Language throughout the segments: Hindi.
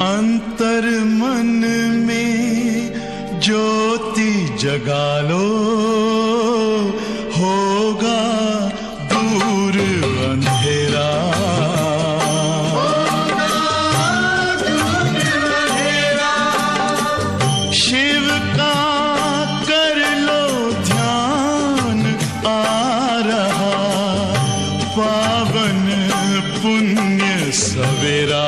अंतर मन में ज्योति जगा लो, होगा दूर अंधेरा। शिव का कर लो ध्यान, आ रहा पावन पुण्य सवेरा।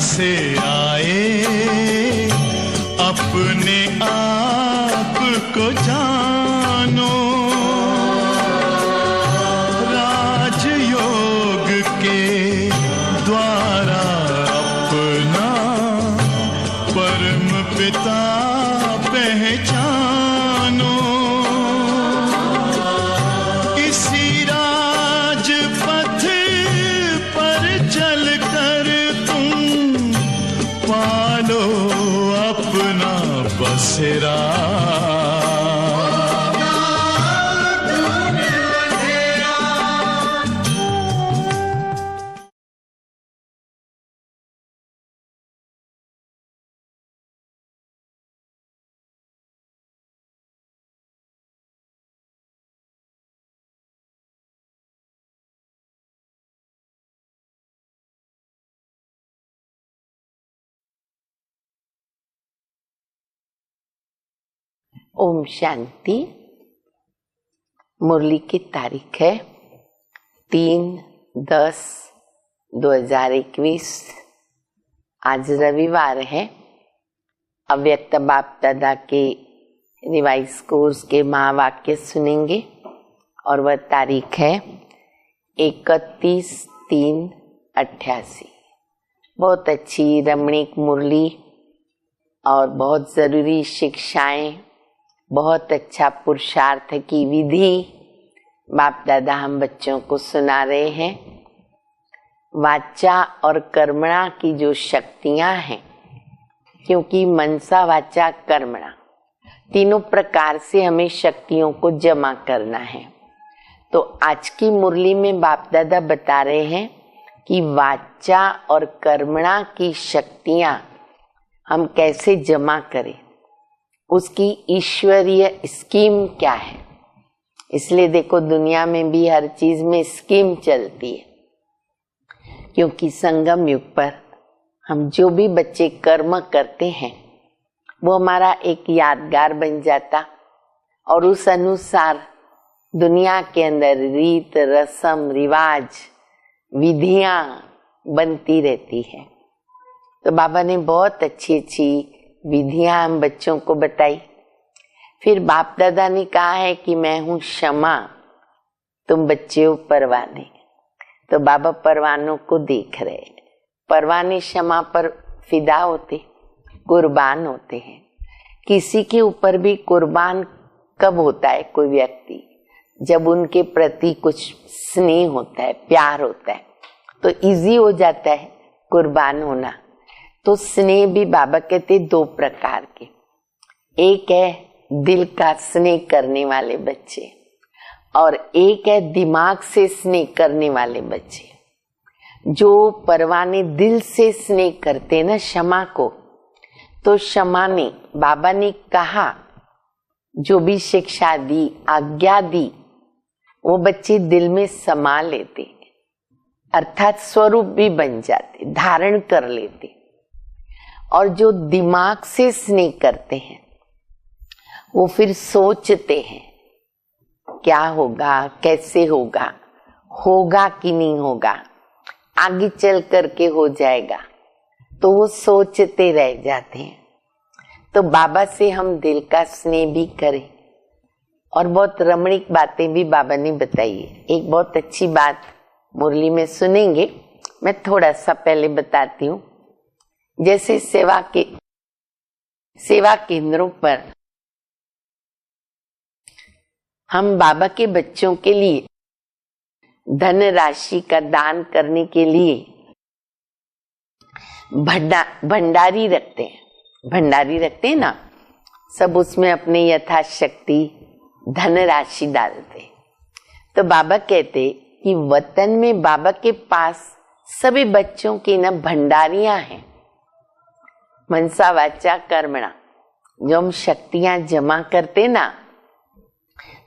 से आए अपने आप को जानो, राजयोग के द्वारा अपना परम पिता पहचानो। इसी राजपथ पर चलकर पालो अपना बसेरा। ओम शांति। मुरली की तारीख है 3/10/2021। आज रविवार है। अव्यक्त बाप दादा के रिवाइज कोर्स के महावाक्य सुनेंगे और वह तारीख है 31/3/88। बहुत अच्छी रमणीक मुरली और बहुत जरूरी शिक्षाएं, बहुत अच्छा पुरुषार्थ की विधि बाप दादा हम बच्चों को सुना रहे हैं। वाचा और कर्मणा की जो शक्तियां हैं, क्योंकि मनसा वाचा कर्मणा तीनों प्रकार से हमें शक्तियों को जमा करना है। तो आज की मुरली में बाप दादा बता रहे हैं कि वाचा और कर्मणा की शक्तियां हम कैसे जमा करें, उसकी ईश्वरीय स्कीम क्या है। इसलिए देखो दुनिया में भी हर चीज में स्कीम चलती है, क्योंकि संगम युग पर हम जो भी बच्चे कर्म करते हैं वो हमारा एक यादगार बन जाता और उस अनुसार दुनिया के अंदर रीत रस्म रिवाज विधियां बनती रहती है। तो बाबा ने बहुत अच्छी अच्छी विधियां हम बच्चों को बताई। फिर बाप दादा ने कहा है कि मैं हूं क्षमा, तुम बच्चे हो परवाने। तो बाबा परवानों को देख रहे, परवाने क्षमा पर फिदा होते, कुर्बान होते हैं। किसी के ऊपर भी कुर्बान कब होता है कोई व्यक्ति, जब उनके प्रति कुछ स्नेह होता है, प्यार होता है, तो इजी हो जाता है कुर्बान होना। तो स्नेह भी बाबा कहते 2 प्रकार के, एक है दिल का स्नेह करने वाले बच्चे और एक है दिमाग से स्नेह करने वाले बच्चे। जो परवाने दिल से स्नेह करते ना क्षमा को, तो क्षमा ने बाबा ने कहा जो भी शिक्षा दी, आज्ञा दी, वो बच्चे दिल में समा लेते, अर्थात स्वरूप भी बन जाते, धारण कर लेते। और जो दिमाग से स्नेह करते हैं वो फिर सोचते हैं क्या होगा, कैसे होगा, होगा कि नहीं होगा, आगे चल करके हो जाएगा, तो वो सोचते रह जाते हैं। तो बाबा से हम दिल का स्नेह भी करें। और बहुत रमणीक बातें भी बाबा ने बताई है। एक बहुत अच्छी बात मुरली में सुनेंगे, मैं थोड़ा सा पहले बताती हूँ। जैसे सेवा केंद्रों पर हम बाबा के बच्चों के लिए धन राशि का दान करने के लिए भंडारी रखते हैं। भंडारी रखते हैं ना, सब उसमें अपने यथाशक्ति धन राशि डालते। तो बाबा कहते कि वतन में बाबा के पास सभी बच्चों की ना भंडारियां हैं, मनसा वाचा कर्मणा। जो हम शक्तियां जमा करते ना,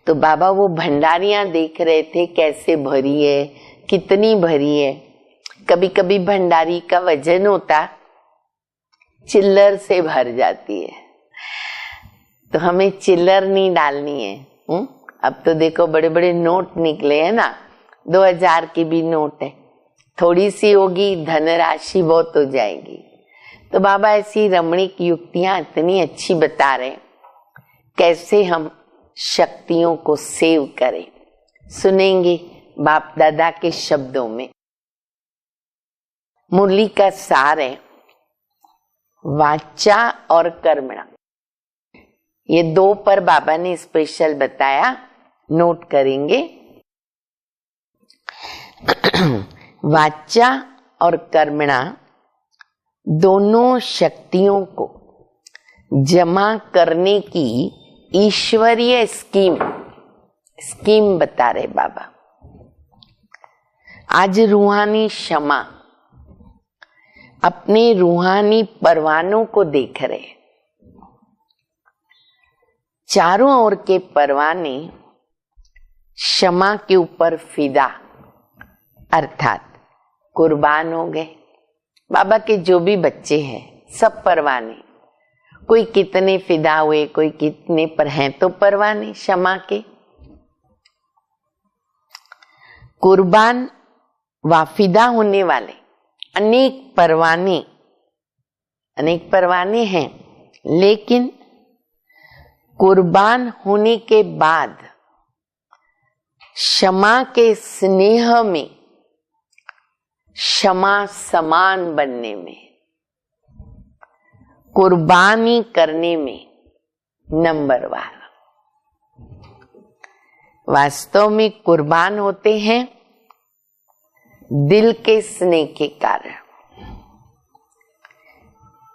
तो बाबा वो भंडारियां देख रहे थे कैसे भरी है, कितनी भरी है। कभी कभी भंडारी का वजन होता चिल्लर से भर जाती है, तो हमें चिल्लर नहीं डालनी है। अब तो देखो बड़े बड़े नोट निकले हैं ना, 2000 की भी नोट है, थोड़ी सी होगी धनराशि बहुत हो जाएगी। तो बाबा ऐसी रमणीक युक्तियां इतनी अच्छी बता रहे कैसे हम शक्तियों को सेव करें। सुनेंगे बाप दादा के शब्दों में। मुरली का सार है वाचा और कर्मणा। ये दो पर बाबा ने स्पेशल बताया, नोट करेंगे। वाचा और कर्मणा दोनों शक्तियों को जमा करने की ईश्वरीय स्कीम बता रहे बाबा। आज रूहानी क्षमा अपने रूहानी परवानों को देख रहे। चारों ओर के परवाने क्षमा के ऊपर फिदा अर्थात कुर्बान हो गए। बाबा के जो भी बच्चे हैं सब परवाने, कोई कितने फिदा हुए, कोई कितने पर हैं तो परवाने क्षमा के। कुर्बान वाफिदा होने वाले अनेक परवाने हैं, लेकिन कुर्बान होने के बाद क्षमा के स्नेह में, क्षमा समान बनने में, कुर्बानी करने में नंबरवार। वास्तव में कुर्बान होते हैं दिल के स्नेह के कारण।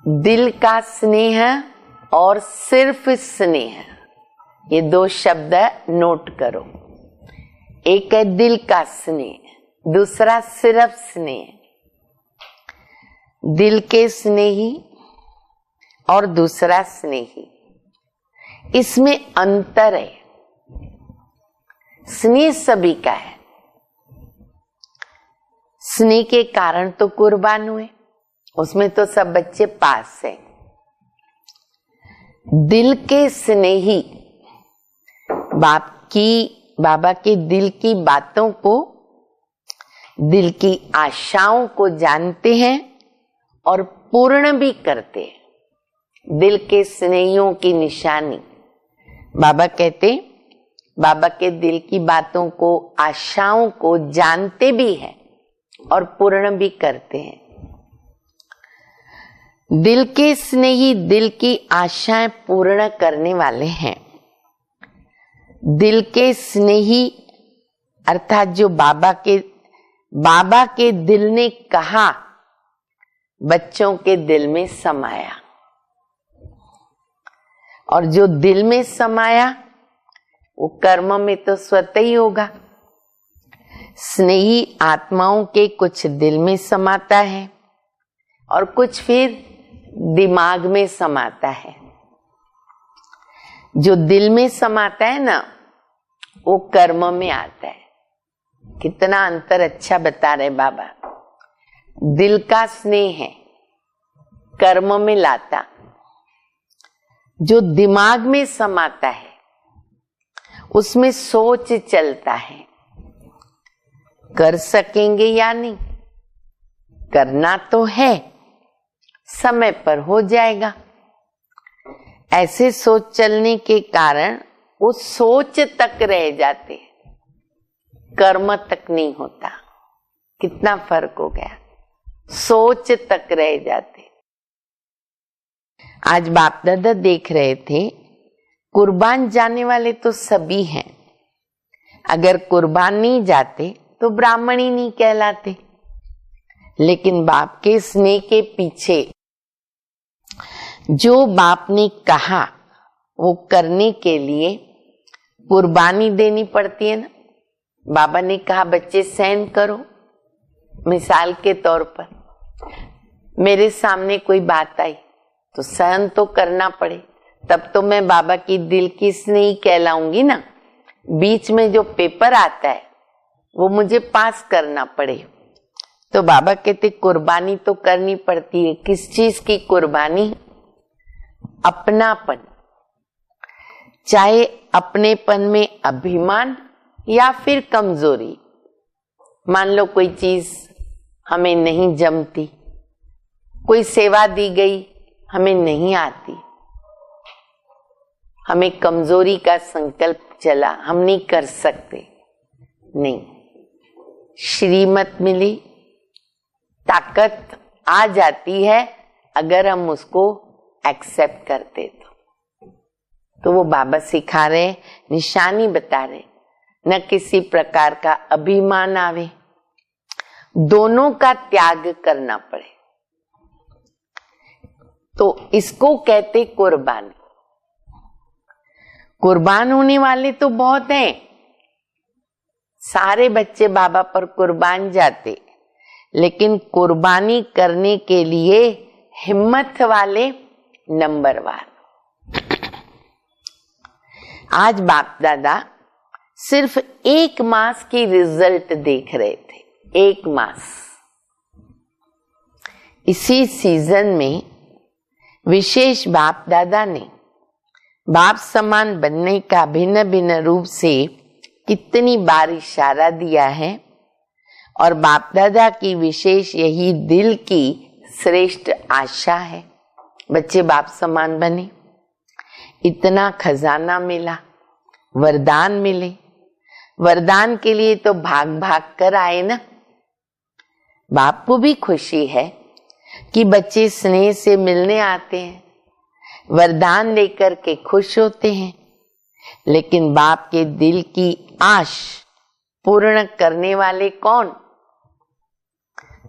दिल का स्नेह और सिर्फ स्नेह, ये दो शब्द नोट करो। एक है दिल का स्नेह, दूसरा सिर्फ स्नेह। दिल के स्नेही और दूसरा स्नेही, इसमें अंतर है। स्नेह सभी का है, स्नेह के कारण तो कुर्बान हुए, उसमें तो सब बच्चे पास हैं। दिल के स्नेही बाबा के दिल की बातों को, दिल की आशाओं को जानते हैं और पूर्ण भी करते हैं। दिल के स्नेहियों की निशानी बाबा कहते, बाबा के दिल की बातों को, आशाओं को जानते भी हैं और पूर्ण भी करते हैं। दिल के स्नेही दिल की आशाएं पूर्ण करने वाले हैं। दिल के स्नेही अर्थात जो बाबा के दिल ने कहा बच्चों के दिल में समाया, और जो दिल में समाया वो कर्म में तो स्वतः ही होगा। स्नेही आत्माओं के कुछ दिल में समाता है और कुछ फिर दिमाग में समाता है। जो दिल में समाता है ना, वो कर्म में आता है। कितना अंतर अच्छा बता रहे बाबा। दिल का स्नेह है, कर्म में लाता। जो दिमाग में समाता है उसमें सोच चलता है, कर सकेंगे या नहीं, करना तो है, समय पर हो जाएगा। ऐसे सोच चलने के कारण वो सोच तक रह जाते, कर्म तक नहीं होता। कितना फर्क हो गया, सोच तक रह जाते। आज बाप दादा देख रहे थे, कुर्बान जाने वाले तो सभी हैं, अगर कुर्बान नहीं जाते तो ब्राह्मण ही नहीं कहलाते। लेकिन बाप के स्नेह के पीछे जो बाप ने कहा वो करने के लिए कुर्बानी देनी पड़ती है ना। बाबा ने कहा बच्चे सहन करो। मिसाल के तौर पर मेरे सामने कोई बात आई तो सहन तो करना पड़े, तब तो मैं बाबा की दिल की स्नेही कहलाऊंगी ना। बीच में जो पेपर आता है वो मुझे पास करना पड़े। तो बाबा कहते कुर्बानी तो करनी पड़ती है। किस चीज की कुर्बानी? अपनापन। चाहे अपनेपन में अभिमान या फिर कमजोरी। मान लो कोई चीज हमें नहीं जमती, कोई सेवा दी गई हमें नहीं आती, हमें कमजोरी का संकल्प चला, हम नहीं कर सकते। नहीं, श्रीमत मिली, ताकत आ जाती है अगर हम उसको एक्सेप्ट करते तो वो बाबा सिखा रहे, निशानी बता रहे, न किसी प्रकार का अभिमान आवे, दोनों का त्याग करना पड़े। तो इसको कहते कुर्बान। कुर्बान होने वाले तो बहुत हैं, सारे बच्चे बाबा पर कुर्बान जाते, लेकिन कुर्बानी करने के लिए हिम्मत वाले नंबरवार। आज बाप दादा सिर्फ 1 मास की रिजल्ट देख रहे थे, 1 मास। इसी सीजन में विशेष बाप दादा ने बाप समान बनने का भिन्न भिन्न रूप से कितनी बार इशारा दिया है। और बाप दादा की विशेष यही दिल की श्रेष्ठ आशा है, बच्चे बाप समान बने। इतना खजाना मिला, वरदान मिले, वरदान के लिए तो भाग भाग कर आए ना। बाप को भी खुशी है कि बच्चे स्नेह से मिलने आते हैं, वरदान लेकर के खुश होते हैं। लेकिन बाप के दिल की आश पूर्ण करने वाले कौन?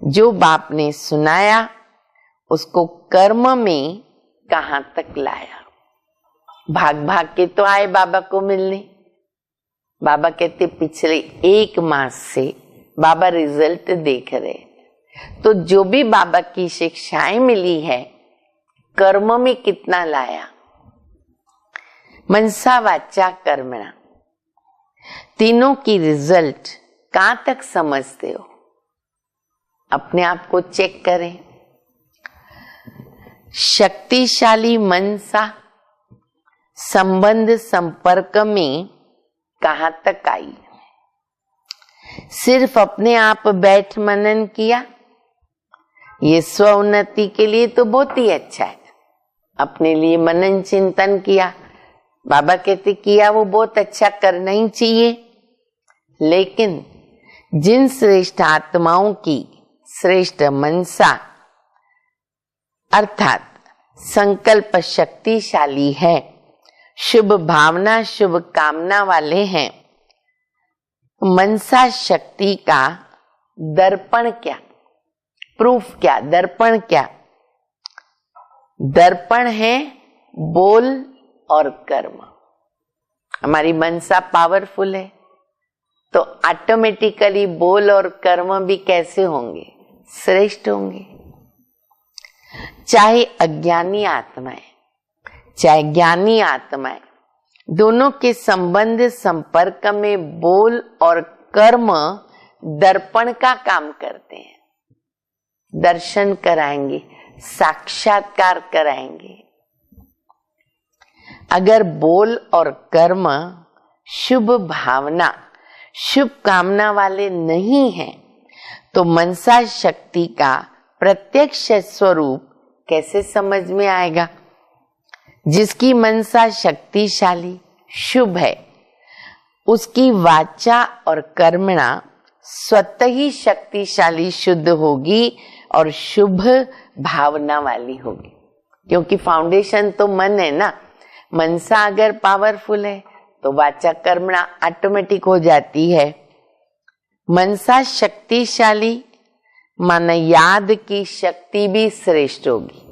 जो बाप ने सुनाया उसको कर्म में कहां तक लाया। भाग भाग के तो आए बाबा को मिलने। बाबा कहते पिछले 1 मास से बाबा रिजल्ट देख रहे। तो जो भी बाबा की शिक्षाएं मिली है, कर्म में कितना लाया। मनसा वाचा कर्मणा, तीनों की रिजल्ट कहां तक समझते हो? अपने आप को चेक करें। शक्तिशाली मनसा संबंध संपर्क में कहां तक आई? सिर्फ अपने आप बैठ मनन किया, ये स्व उन्नति के लिए तो बहुत ही अच्छा है। अपने लिए मनन चिंतन किया, बाबा कहते किया, वो बहुत अच्छा करना ही चाहिए। लेकिन जिन श्रेष्ठ आत्माओं की श्रेष्ठ मनसा अर्थात संकल्प शक्तिशाली है, शुभ भावना शुभ कामना वाले हैं, मनसा शक्ति का दर्पण क्या, प्रूफ क्या, दर्पण क्या? दर्पण है बोल और कर्म। हमारी मनसा पावरफुल है तो ऑटोमेटिकली बोल और कर्म भी कैसे होंगे? श्रेष्ठ होंगे। चाहे अज्ञानी आत्माएं चाहे ज्ञानी आत्माएं, दोनों के संबंध संपर्क में बोल और कर्म दर्पण का काम करते हैं। दर्शन कराएंगे, साक्षात्कार कराएंगे। अगर बोल और कर्म शुभ भावना शुभ कामना वाले नहीं हैं, तो मनसा शक्ति का प्रत्यक्ष स्वरूप कैसे समझ में आएगा? जिसकी मनसा शक्तिशाली शुभ है, उसकी वाचा और कर्मणा स्वतः ही शक्तिशाली शुद्ध होगी और शुभ भावना वाली होगी। क्योंकि फाउंडेशन तो मन है ना। मनसा अगर पावरफुल है तो वाचा कर्मणा ऑटोमेटिक हो जाती है। मनसा शक्तिशाली माना याद की शक्ति भी श्रेष्ठ होगी,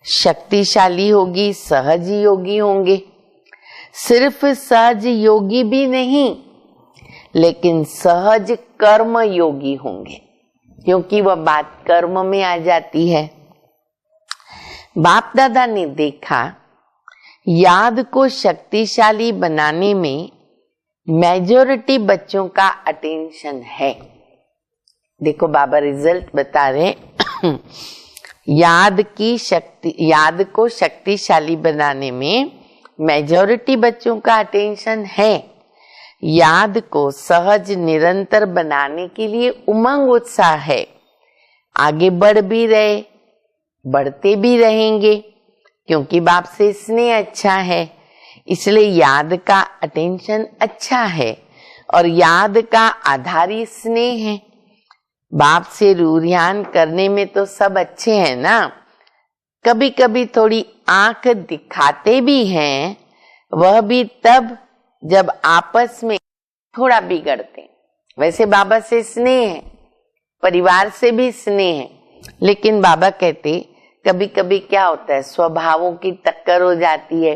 शक्तिशाली होगी, सहज योगी होंगे। सिर्फ सहज योगी भी नहीं, लेकिन सहज कर्म योगी होंगे, क्योंकि वह बात कर्म में आ जाती है। बाप दादा ने देखा याद को शक्तिशाली बनाने में मेजॉरिटी बच्चों का अटेंशन है। देखो बाबा रिजल्ट बता रहे याद को शक्तिशाली बनाने में मेजॉरिटी बच्चों का अटेंशन है। याद को सहज निरंतर बनाने के लिए उमंग उत्साह है। आगे बढ़ भी रहे, बढ़ते भी रहेंगे, क्योंकि बाप से स्नेह अच्छा है, इसलिए याद का अटेंशन अच्छा है और याद का आधार ही स्नेह है। बाप से रूरियान करने में तो सब अच्छे हैं ना, कभी कभी थोड़ी आंख दिखाते भी हैं, वह भी तब जब आपस में थोड़ा बिगड़ते हैं। वैसे बाबा से स्नेह है, परिवार से भी स्नेह है, लेकिन बाबा कहते कभी कभी क्या होता है, स्वभावों की टक्कर हो जाती है,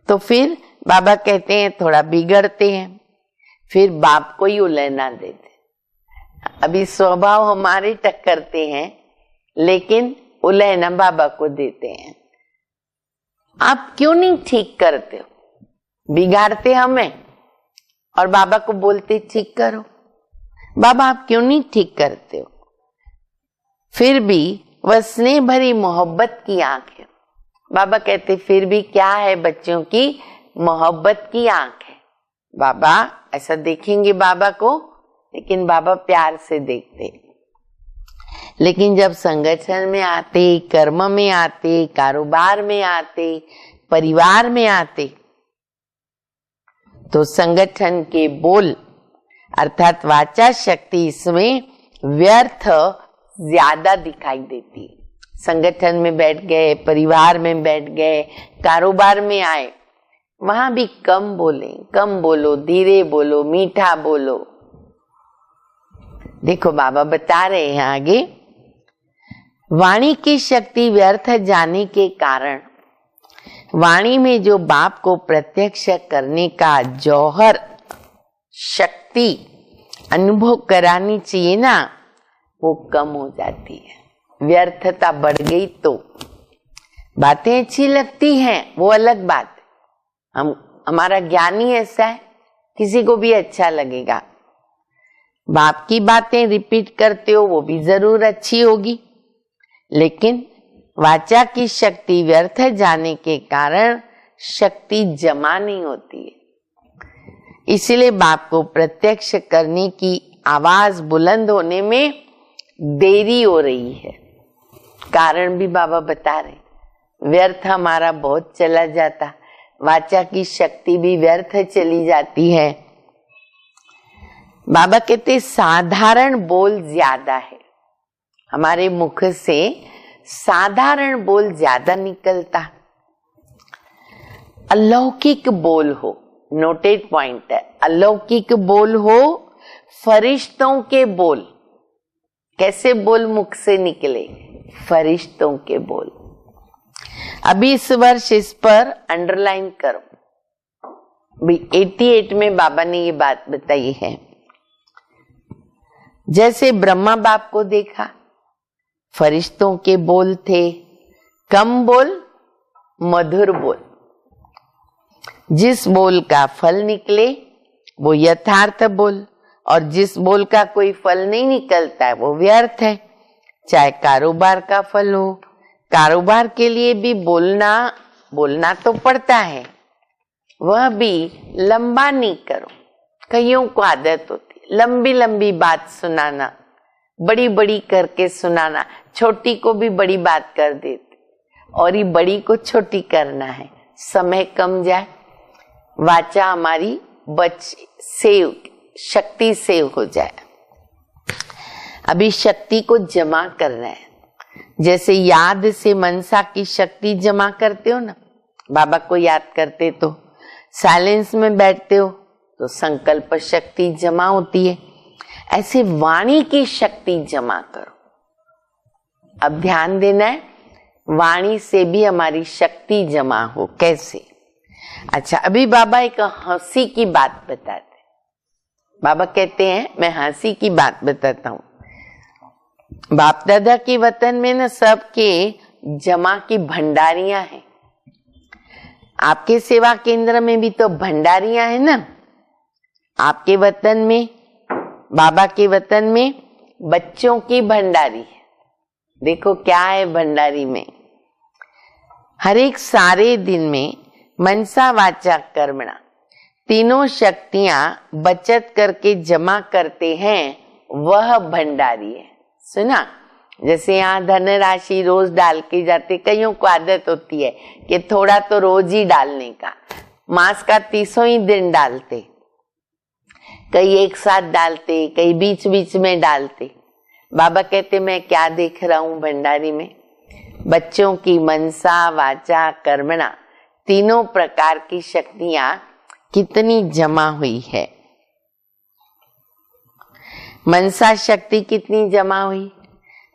तो फिर बाबा कहते हैं थोड़ा बिगड़ते हैं, फिर बाप को ही उलझना देते। अभी स्वभाव हमारे टक्करते हैं, लेकिन उलझना बाबा को देते हैं। आप क्यों नहीं ठीक करते हो? बिगाड़ते हमें और बाबा को बोलते ठीक करो। बाबा आप क्यों नहीं ठीक करते हो? फिर भी वह स्नेह भरी मोहब्बत की आंख है। बाबा कहते फिर भी क्या है, बच्चों की मोहब्बत की आंख है। बाबा ऐसा देखेंगे बाबा को, लेकिन बाबा प्यार से देखते। लेकिन जब संगठन में आते, कर्म में आते, कारोबार में आते, परिवार में आते, तो संगठन के बोल अर्थात वाचा शक्ति इसमें व्यर्थ ज्यादा दिखाई देती है। संगठन में बैठ गए, परिवार में बैठ गए, कारोबार में आए, वहां भी कम बोले, कम बोलो, धीरे बोलो, मीठा बोलो। देखो बाबा बता रहे हैं आगे, वाणी की शक्ति व्यर्थ जाने के कारण वाणी में जो बाप को प्रत्यक्ष करने का जौहर शक्ति अनुभव करानी चाहिए ना, वो कम हो जाती है। व्यर्थता बढ़ गई तो बातें अच्छी लगती हैं, वो अलग बात है। हमारा ज्ञान ही ऐसा है, किसी को भी अच्छा लगेगा। बाप की बातें रिपीट करते हो, वो भी जरूर अच्छी होगी, लेकिन वाचा की शक्ति व्यर्थ जाने के कारण शक्ति जमा नहीं होती है। इसलिए बाप को प्रत्यक्ष करने की आवाज बुलंद होने में देरी हो रही है। कारण भी बाबा बता रहे, व्यर्थ हमारा बहुत चला जाता, वाचा की शक्ति भी व्यर्थ चली जाती है। बाबा कहते साधारण बोल ज्यादा है, हमारे मुख से साधारण बोल ज्यादा निकलता। अलौकिक बोल हो, नोटेड पॉइंट है, अलौकिक बोल हो, फरिश्तों के बोल। कैसे बोल मुख से निकले? फरिश्तों के बोल। अभी इस वर्ष इस पर अंडरलाइन करो। 88 में बाबा ने ये बात बताई है। जैसे ब्रह्मा बाप को देखा, फरिश्तों के बोल थे, कम बोल, मधुर बोल। जिस बोल का फल निकले वो यथार्थ बोल, और जिस बोल का कोई फल नहीं निकलता है वो व्यर्थ है। चाहे कारोबार का फल हो, कारोबार के लिए भी बोलना तो पड़ता है, वह भी लंबा नहीं करो। कईयों को आदत होती लंबी लंबी बात सुनाना, बड़ी बड़ी करके सुनाना, छोटी को भी बड़ी बात कर देते और ये बड़ी को छोटी करना है। समय कम जाए, वाचा हमारी सेव, शक्ति सेव हो जाए। अभी शक्ति को जमा करना है। जैसे याद से मनसा की शक्ति जमा करते हो ना, बाबा को याद करते तो साइलेंस में बैठते हो तो संकल्प शक्ति जमा होती है। ऐसे वाणी की शक्ति जमा करो। अब ध्यान देना है, वाणी से भी हमारी शक्ति जमा हो। कैसे? अच्छा, अभी बाबा एक हंसी की बात बताते। बाबा कहते हैं, मैं हंसी की बात बताता हूँ। बाप दादा के वतन में ना सबके जमा की भंडारियां हैं। आपके सेवा केंद्र में भी तो भंडारियां हैं ना। आपके वतन में, बाबा के वतन में बच्चों की भंडारी है। देखो क्या है भंडारी में। हर एक सारे दिन में मनसा वाचा कर्मणा तीनों शक्तियां बचत करके जमा करते हैं, वह भंडारी है। सुना? जैसे यहाँ धनराशि रोज डाल के जाते, कईयों को आदत होती है कि थोड़ा तो रोज ही डालने का, मास का 30 ही दिन डालते, कई एक साथ डालते, कई बीच बीच में डालते। बाबा कहते मैं क्या देख रहा हूं भंडारी में? बच्चों की मनसा वाचा कर्मणा तीनों प्रकार की शक्तियां कितनी जमा हुई है। मनसा शक्ति कितनी जमा हुई,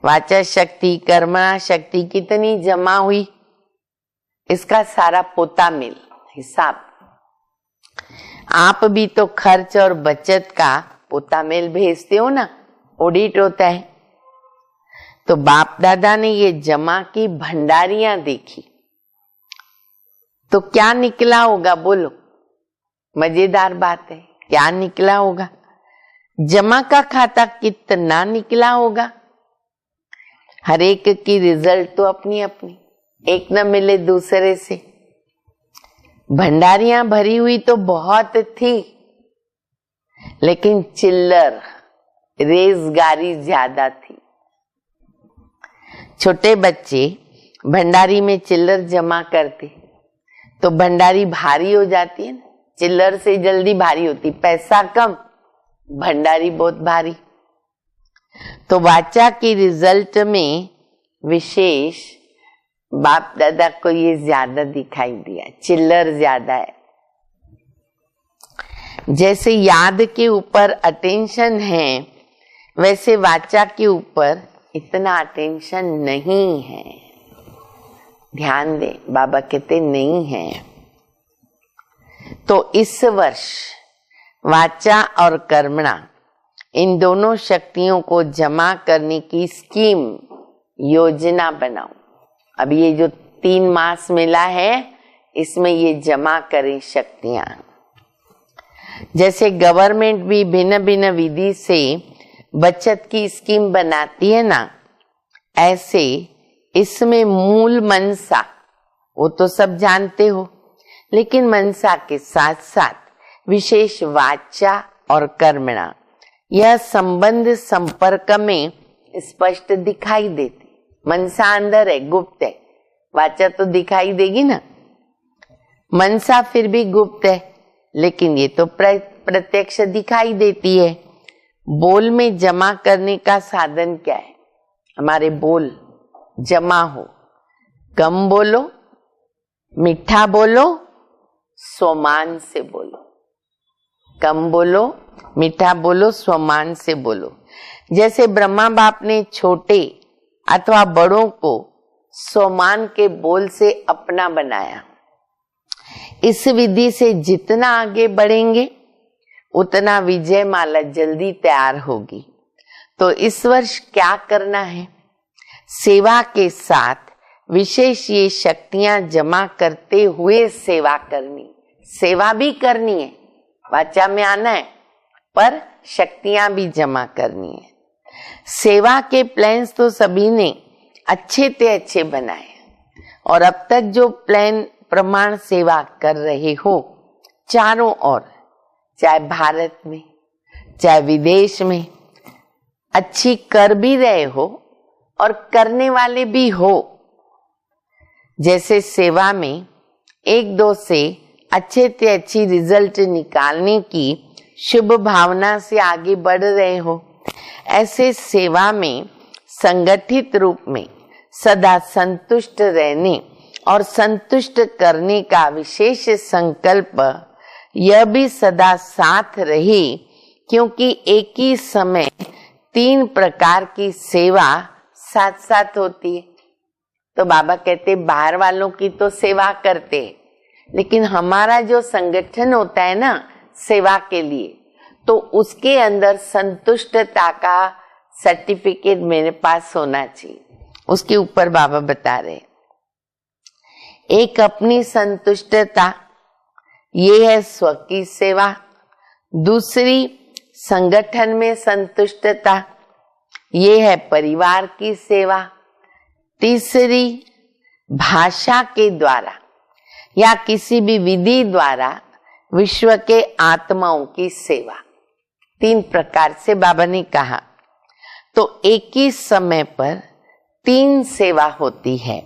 वाचा शक्ति, कर्मणा शक्ति कितनी जमा हुई, इसका सारा पोता मिल हिसाब। आप भी तो खर्च और बचत का पोता मेल भेजते हो ना, ऑडिट होता है। तो बाप दादा ने ये जमा की भंडारियां देखी तो क्या निकला होगा? बोलो, मजेदार बात है। क्या निकला होगा? जमा का खाता कितना निकला होगा? हर एक की रिजल्ट तो अपनी अपनी, एक न मिले दूसरे से। भंडारियां भरी हुई तो बहुत थी, लेकिन चिल्लर रेजगारी ज्यादा थी। छोटे बच्चे भंडारी में चिल्लर जमा करते तो भंडारी भारी हो जाती है ना, चिल्लर से जल्दी भारी होती, पैसा कम, भंडारी बहुत भारी। तो वाचा की रिजल्ट में विशेष बाप दादा को ये ज्यादा दिखाई दिया, चिल्लर ज्यादा है। जैसे याद के ऊपर अटेंशन है, वैसे वाचा के ऊपर इतना अटेंशन नहीं है। ध्यान दे, बाबा कहते नहीं है। तो इस वर्ष वाचा और कर्मणा इन दोनों शक्तियों को जमा करने की स्कीम, योजना बनाओ। अब ये जो 3 मास मिला है, इसमें ये जमा करें शक्तियां। जैसे गवर्नमेंट भी भिन्न भिन्न विधि से बचत की स्कीम बनाती है ना, ऐसे इसमें मूल मनसा, वो तो सब जानते हो, लेकिन मनसा के साथ साथ विशेष वाचा और कर्मणा, यह संबंध संपर्क में स्पष्ट दिखाई देती। मनसा अंदर है, गुप्त है, वाचा तो दिखाई देगी ना। मनसा फिर भी गुप्त है, लेकिन ये तो प्रत्यक्ष दिखाई देती है। बोल में जमा करने का साधन क्या है? हमारे बोल जमा हो, कम बोलो, मीठा बोलो, स्वमान से बोलो। कम बोलो, मीठा बोलो, स्वमान से बोलो। जैसे ब्रह्मा बाप ने छोटे अथवा बड़ों को स्वमान के बोल से अपना बनाया। इस विधि से जितना आगे बढ़ेंगे उतना विजय माला जल्दी तैयार होगी। तो इस वर्ष क्या करना है? सेवा के साथ विशेष ये शक्तियां जमा करते हुए सेवा करनी। सेवा भी करनी है, वाचा में आना है, पर शक्तियां भी जमा करनी है। सेवा के प्लान्स तो सभी ने अच्छे ते अच्छे बनाए, और अब तक जो प्लान प्रमाण सेवा कर रहे हो चारों ओर, चाहे भारत में चाहे विदेश में, अच्छी कर भी रहे हो और करने वाले भी हो। जैसे सेवा में 1-2 से अच्छे से अच्छी रिजल्ट निकालने की शुभ भावना से आगे बढ़ रहे हो, ऐसे सेवा में संगठित रूप में सदा संतुष्ट रहने और संतुष्ट करने का विशेष संकल्प यह भी सदा साथ रहे, क्योंकि एक ही समय 3 प्रकार की सेवा साथ साथ होती है। तो बाबा कहते बाहर वालों की तो सेवा करते, लेकिन हमारा जो संगठन होता है ना सेवा के लिए, तो उसके अंदर संतुष्टता का सर्टिफिकेट मेरे पास होना चाहिए। उसके ऊपर बाबा बता रहे, एक अपनी संतुष्टता, ये है स्व की सेवा। दूसरी संगठन में संतुष्टता, ये है परिवार की सेवा। तीसरी भाषा के द्वारा या किसी भी विधि द्वारा विश्व के आत्माओं की सेवा। 3 प्रकार से बाबा ने कहा। तो एक ही समय पर 3 सेवा होती है।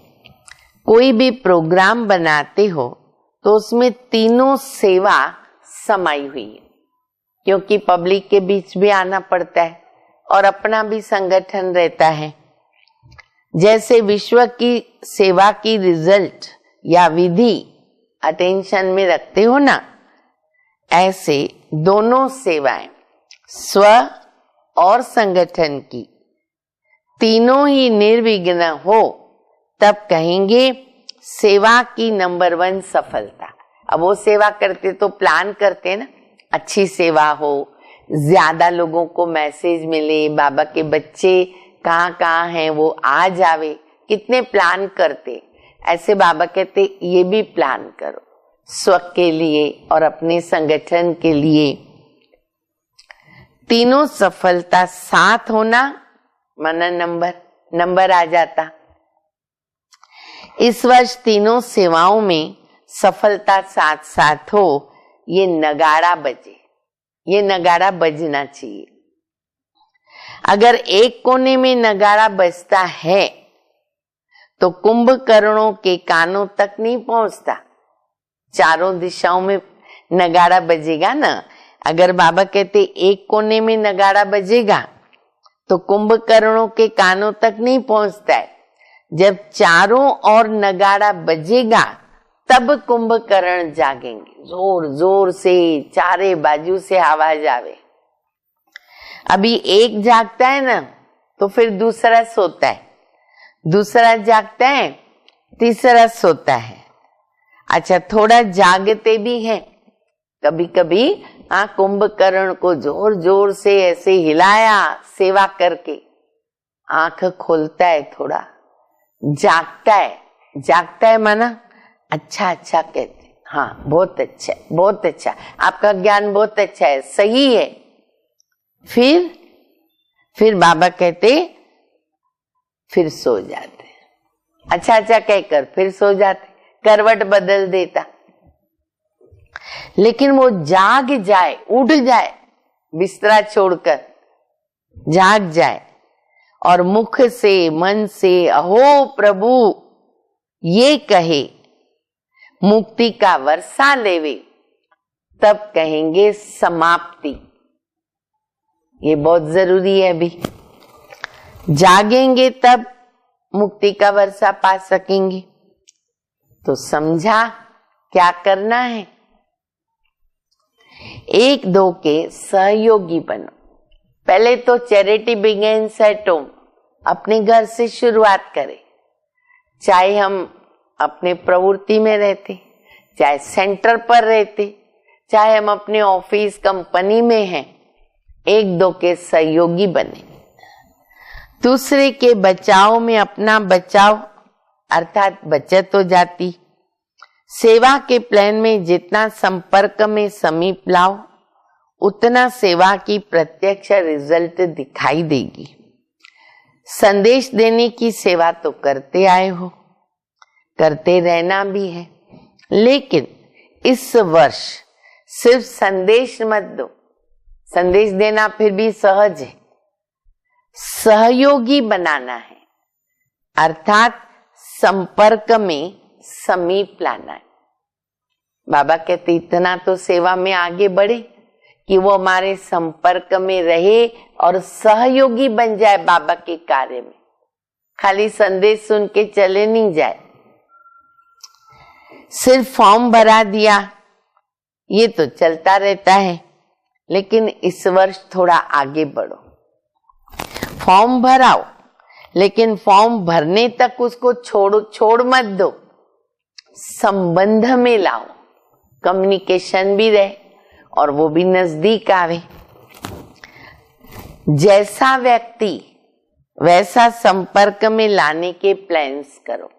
कोई भी प्रोग्राम बनाते हो तो उसमें तीनों सेवा समाई हुई है, क्योंकि पब्लिक के बीच भी आना पड़ता है और अपना भी संगठन रहता है। जैसे विश्व की सेवा की रिजल्ट या विधि अटेंशन में रखते हो ना, ऐसे दोनों सेवाएं स्व और संगठन की तीनों ही निर्विघ्न हो, तब कहेंगे सेवा की नंबर 1 सफलता। अब वो सेवा करते तो प्लान करते ना, अच्छी सेवा हो, ज्यादा लोगों को मैसेज मिले, बाबा के बच्चे कहाँ कहाँ हैं वो आ जावे, कितने प्लान करते। ऐसे बाबा कहते ये भी प्लान करो स्व के लिए और अपने संगठन के लिए। तीनों सफलता साथ होना माना नंबर आ जाता। इस वर्ष तीनों सेवाओं में सफलता साथ साथ हो, ये नगाड़ा बजे, ये नगाड़ा बजना चाहिए। अगर एक कोने में नगाड़ा बजता है तो कुंभकर्णों के कानों तक नहीं पहुंचता, चारों दिशाओं में नगाड़ा बजेगा ना। अगर बाबा कहते एक कोने में नगाड़ा बजेगा तो कुंभकर्णों के कानों तक नहीं पहुंचता है। जब चारों ओर नगाड़ा बजेगा तब कुंभकर्ण जागेंगे, जोर जोर से चारे बाजू से आवाज आवे। अभी एक जागता है ना तो फिर दूसरा सोता है, दूसरा जागता है, तीसरा सोता है। अच्छा, थोड़ा जागते भी हैं कभी कभी। कुंभकर्ण को जोर जोर से ऐसे हिलाया सेवा करके, आंख खोलता है, थोड़ा जागता है माना अच्छा अच्छा कहते, हाँ बहुत अच्छा, बहुत अच्छा, आपका ज्ञान बहुत अच्छा है, सही है। फिर बाबा कहते फिर सो जाते, अच्छा अच्छा कहकर फिर सो जाते, करवट बदल देता। लेकिन वो जाग जाए, उठ जाए, बिस्तरा छोड़कर जाग जाए और मुख से मन से अहो प्रभु ये कहे, मुक्ति का वर्षा लेवे, तब कहेंगे समाप्ति। ये बहुत जरूरी है। अभी जागेंगे तब मुक्ति का वर्षा पा सकेंगे। तो समझा क्या करना है? 1-2 के सहयोगी बनो। पहले तो चैरिटी बिगिंस एट होम, अपने घर से शुरुआत करें। चाहे हम अपने प्रवृत्ति में रहते, चाहे सेंटर पर रहते, चाहे हम अपने ऑफिस कंपनी में हैं, 1-2 के सहयोगी बने। दूसरे के बचाव में अपना बचाव अर्थात बचत हो जाती। सेवा के प्लान में जितना संपर्क में समीप लाओ, उतना सेवा की प्रत्यक्ष रिजल्ट दिखाई देगी। संदेश देने की सेवा तो करते आए हो, करते रहना भी है, लेकिन इस वर्ष सिर्फ संदेश मत दो। संदेश देना फिर भी सहज है, सहयोगी बनाना है, अर्थात संपर्क में समीप लाना है। बाबा कहते इतना तो सेवा में आगे बढ़े कि वो हमारे संपर्क में रहे और सहयोगी बन जाए बाबा के कार्य में, खाली संदेश सुन के चले नहीं जाए। सिर्फ फॉर्म भरा दिया ये तो चलता रहता है, लेकिन इस वर्ष थोड़ा आगे बढ़ो। फॉर्म भराओ, लेकिन फॉर्म भरने तक उसको छोड़ मत दो, संबंध में लाओ, कम्युनिकेशन भी रहे और वो भी नजदीक आवे। जैसा व्यक्ति वैसा संपर्क में लाने के प्लान्स करो।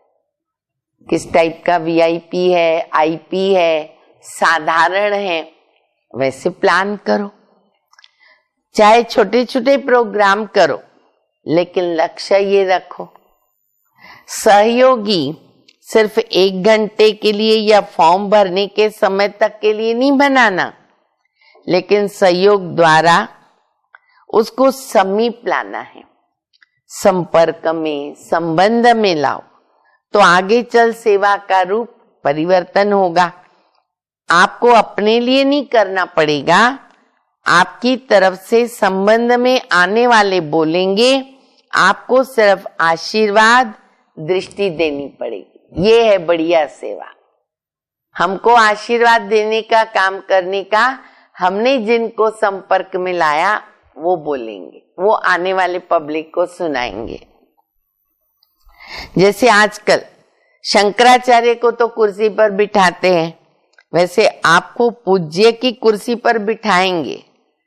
किस टाइप का वीआईपी है, आईपी है, साधारण है, वैसे प्लान करो। चाहे छोटे छोटे प्रोग्राम करो, लेकिन लक्ष्य ये रखो, सहयोगी सिर्फ 1 घंटे के लिए या फॉर्म भरने के समय तक के लिए नहीं बनाना, लेकिन सहयोग द्वारा उसको समीप लाना है, संपर्क में, संबंध में लाओ, तो आगे चल सेवा का रूप परिवर्तन होगा। आपको अपने लिए नहीं करना पड़ेगा, आपकी तरफ से संबंध में आने वाले बोलेंगे, आपको सिर्फ आशीर्वाद, दृष्टि देनी पड़ेगी। ये है बढ़िया सेवा। हमको आशीर्वाद देने का काम करने का, हमने जिनको संपर्क में लाया वो बोलेंगे, वो आने वाले पब्लिक को सुनाएंगे। जैसे आजकल शंकराचार्य को तो कुर्सी पर बिठाते हैं, वैसे आपको पूज्य की कुर्सी पर बिठाएंगे।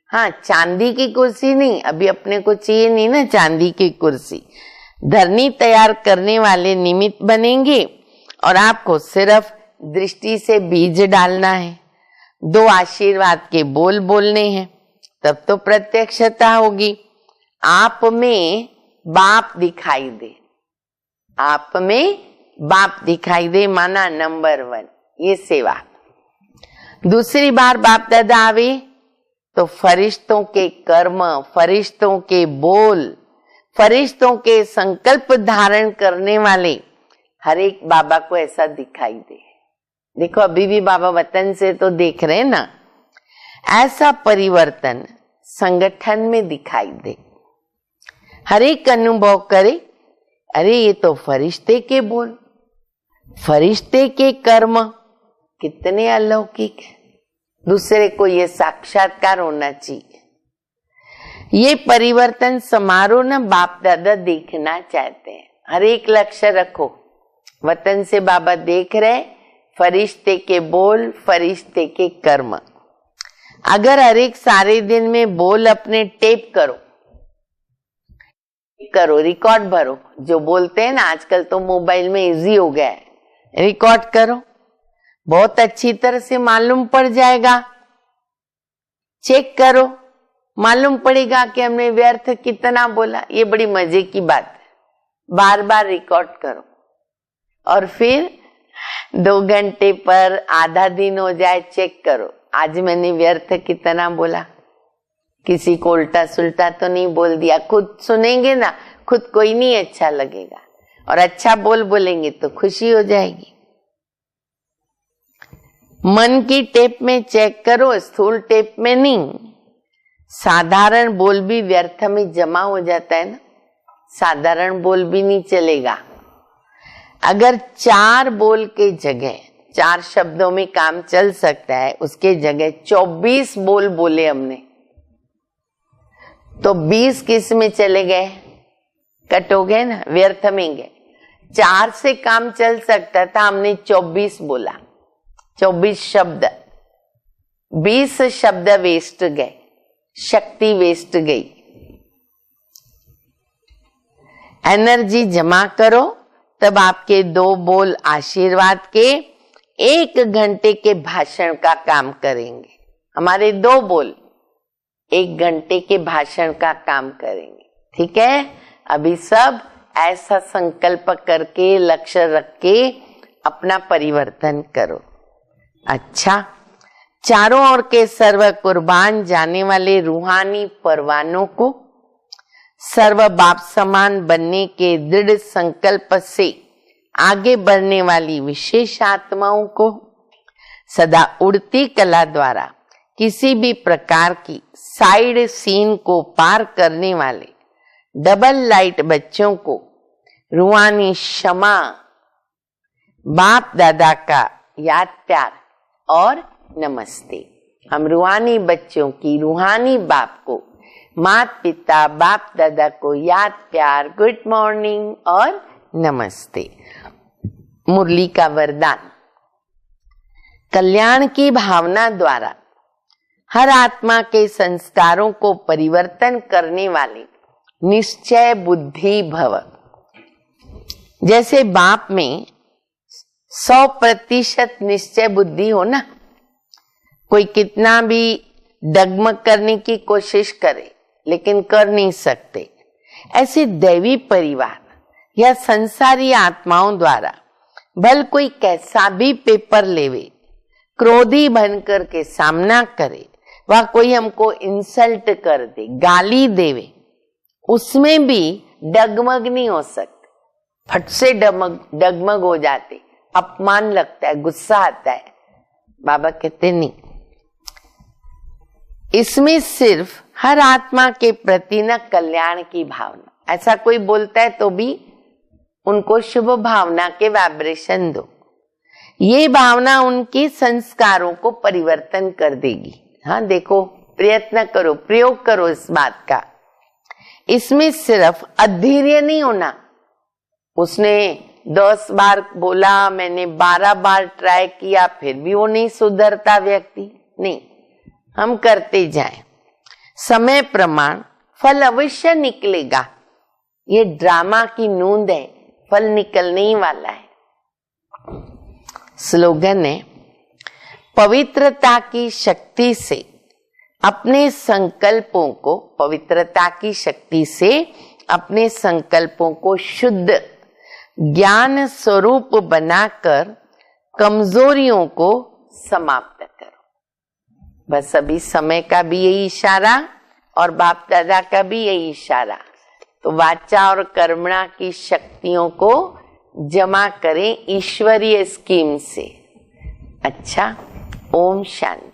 हाँ, चांदी की कुर्सी नहीं, अभी अपने को चाहिए नहीं ना चांदी की कुर्सी। धरनी तैयार करने वाले निमित्त बनेंगे और आपको सिर्फ दृष्टि से बीज डालना है, 2 आशीर्वाद के बोल बोलने हैं, तब तो प्रत्यक्षता होगी। आप में बाप दिखाई दे, आप में बाप दिखाई दे, माना नंबर 1, ये सेवा। दूसरी बार बाप दादा आवे तो फरिश्तों के कर्म, फरिश्तों के बोल, फरिश्तों के संकल्प धारण करने वाले हर एक बाबा को ऐसा दिखाई दे। देखो अभी भी बाबा वतन से तो देख रहे हैं ना, ऐसा परिवर्तन संगठन में दिखाई दे। हर एक अनुभव करे, अरे ये तो फरिश्ते के बोल, फरिश्ते के कर्म कितने अलौकिक है। दूसरे को ये साक्षात्कार होना चाहिए। ये परिवर्तन समारोह न बाप दादा देखना चाहते हैं। हर एक लक्ष्य रखो, वतन से बाबा देख रहे, फरिश्ते के बोल, फरिश्ते के कर्म। अगर हर एक सारे दिन में बोल अपने टेप करो, रिकॉर्ड भरो, जो बोलते हैं ना आजकल तो मोबाइल में इजी हो गया है, रिकॉर्ड करो, बहुत अच्छी तरह से मालूम पड़ जाएगा। चेक करो, मालूम पड़ेगा कि हमने व्यर्थ कितना बोला। ये बड़ी मजे की बात है। बार बार रिकॉर्ड करो और फिर 2 घंटे पर आधा दिन हो जाए, चेक करो आज मैंने व्यर्थ कितना बोला, किसी को उल्टा सुल्टा तो नहीं बोल दिया। खुद सुनेंगे ना, खुद को ही नहीं अच्छा लगेगा, और अच्छा बोलेंगे तो खुशी हो जाएगी। मन की टेप में चेक करो, स्थूल टेप में नहीं। साधारण बोल भी व्यर्थ में जमा हो जाता है ना, साधारण बोल भी नहीं चलेगा। अगर 4 बोल के जगह 4 शब्दों में काम चल सकता है, उसके जगह 24 बोल बोले हमने, तो 20 किस में चले गए? कट हो गए ना, व्यर्थ में गए। 4 से काम चल सकता था, हमने 24 बोला, 24 शब्द, 20 शब्द वेस्ट गए, शक्ति वेस्ट गई। एनर्जी जमा करो, तब आपके 2 बोल आशीर्वाद के 1 घंटे के भाषण का काम करेंगे। हमारे 2 बोल 1 घंटे के भाषण का काम करेंगे। ठीक है, अभी सब ऐसा संकल्प करके, लक्ष्य रख के अपना परिवर्तन करो। अच्छा, चारों ओर के सर्व कुर्बान जाने वाले रूहानी परवानों को सर्व बाप समान बनने के दृढ़ संकल्प से आगे बढ़ने वाली विशेष आत्माओं को सदा उड़ती कला द्वारा किसी भी प्रकार की साइड सीन को पार करने वाले डबल लाइट बच्चों को रूहानी क्षमा, बाप दादा का याद प्यार और नमस्ते। हम रूहानी बच्चों की रूहानी बाप को, माता पिता बाप दादा को याद प्यार, गुड मॉर्निंग और नमस्ते। मुरली का वरदान। कल्याण की भावना द्वारा हर आत्मा के संस्कारों को परिवर्तन करने वाले निश्चय बुद्धि भव। जैसे बाप में 100% निश्चय बुद्धि हो ना, कोई कितना भी डगमग करने की कोशिश करे लेकिन कर नहीं सकते, ऐसे दैवी परिवार या संसारी आत्माओं द्वारा भल कोई कैसा भी पेपर लेवे, क्रोधी बनकर के सामना करे, वह कोई हमको इंसल्ट कर दे, गाली देवे, उसमें भी डगमग नहीं हो सकते, फट से डगमग हो जाते, अपमान लगता है, गुस्सा आता है। बाबा कहते नहीं, इसमें सिर्फ हर आत्मा के प्रति न कल्याण की भावना। ऐसा कोई बोलता है तो भी उनको शुभ भावना के वाइब्रेशन दो, ये भावना उनके संस्कारों को परिवर्तन कर देगी। हाँ देखो, प्रयत्न करो, प्रयोग करो इस बात का। इसमें सिर्फ अधैर्य नहीं होना, उसने 10 बार बोला, मैंने 12 बार ट्राई किया, फिर भी वो नहीं सुधरता व्यक्ति, नहीं, हम करते जाएं। समय प्रमाण फल अवश्य निकलेगा, ये ड्रामा की नूंद है, फल निकलने ही वाला है। स्लोगन है, पवित्रता की शक्ति से अपने संकल्पों को, पवित्रता की शक्ति से अपने संकल्पों को शुद्ध ज्ञान स्वरूप बनाकर कमजोरियों को समाप्त करो। बस अभी समय का भी यही इशारा और बाप दादा का भी यही इशारा। तो वाचा और कर्मणा की शक्तियों को जमा करें ईश्वरीय स्कीम से। अच्छा, ओम शांति।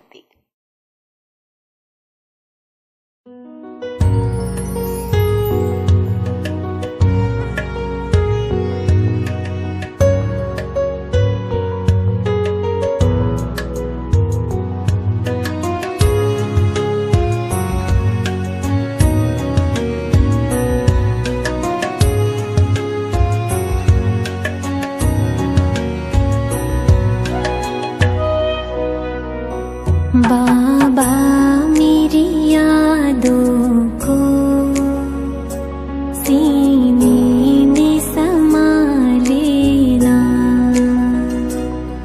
बाबा मेरी यादों को सीने में समा लेना,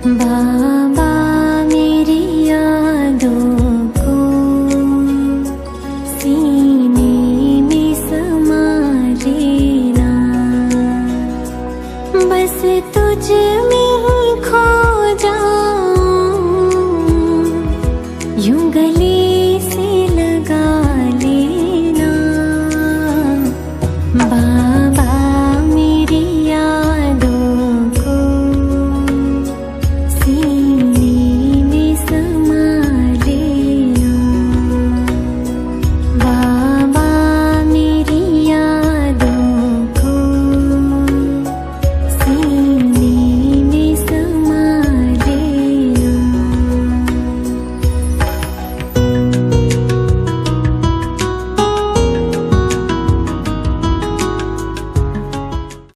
बाबा मेरी यादों को सीने में समा लेना, बस तुझ में ही खो जाऊं, यूं गले से लगा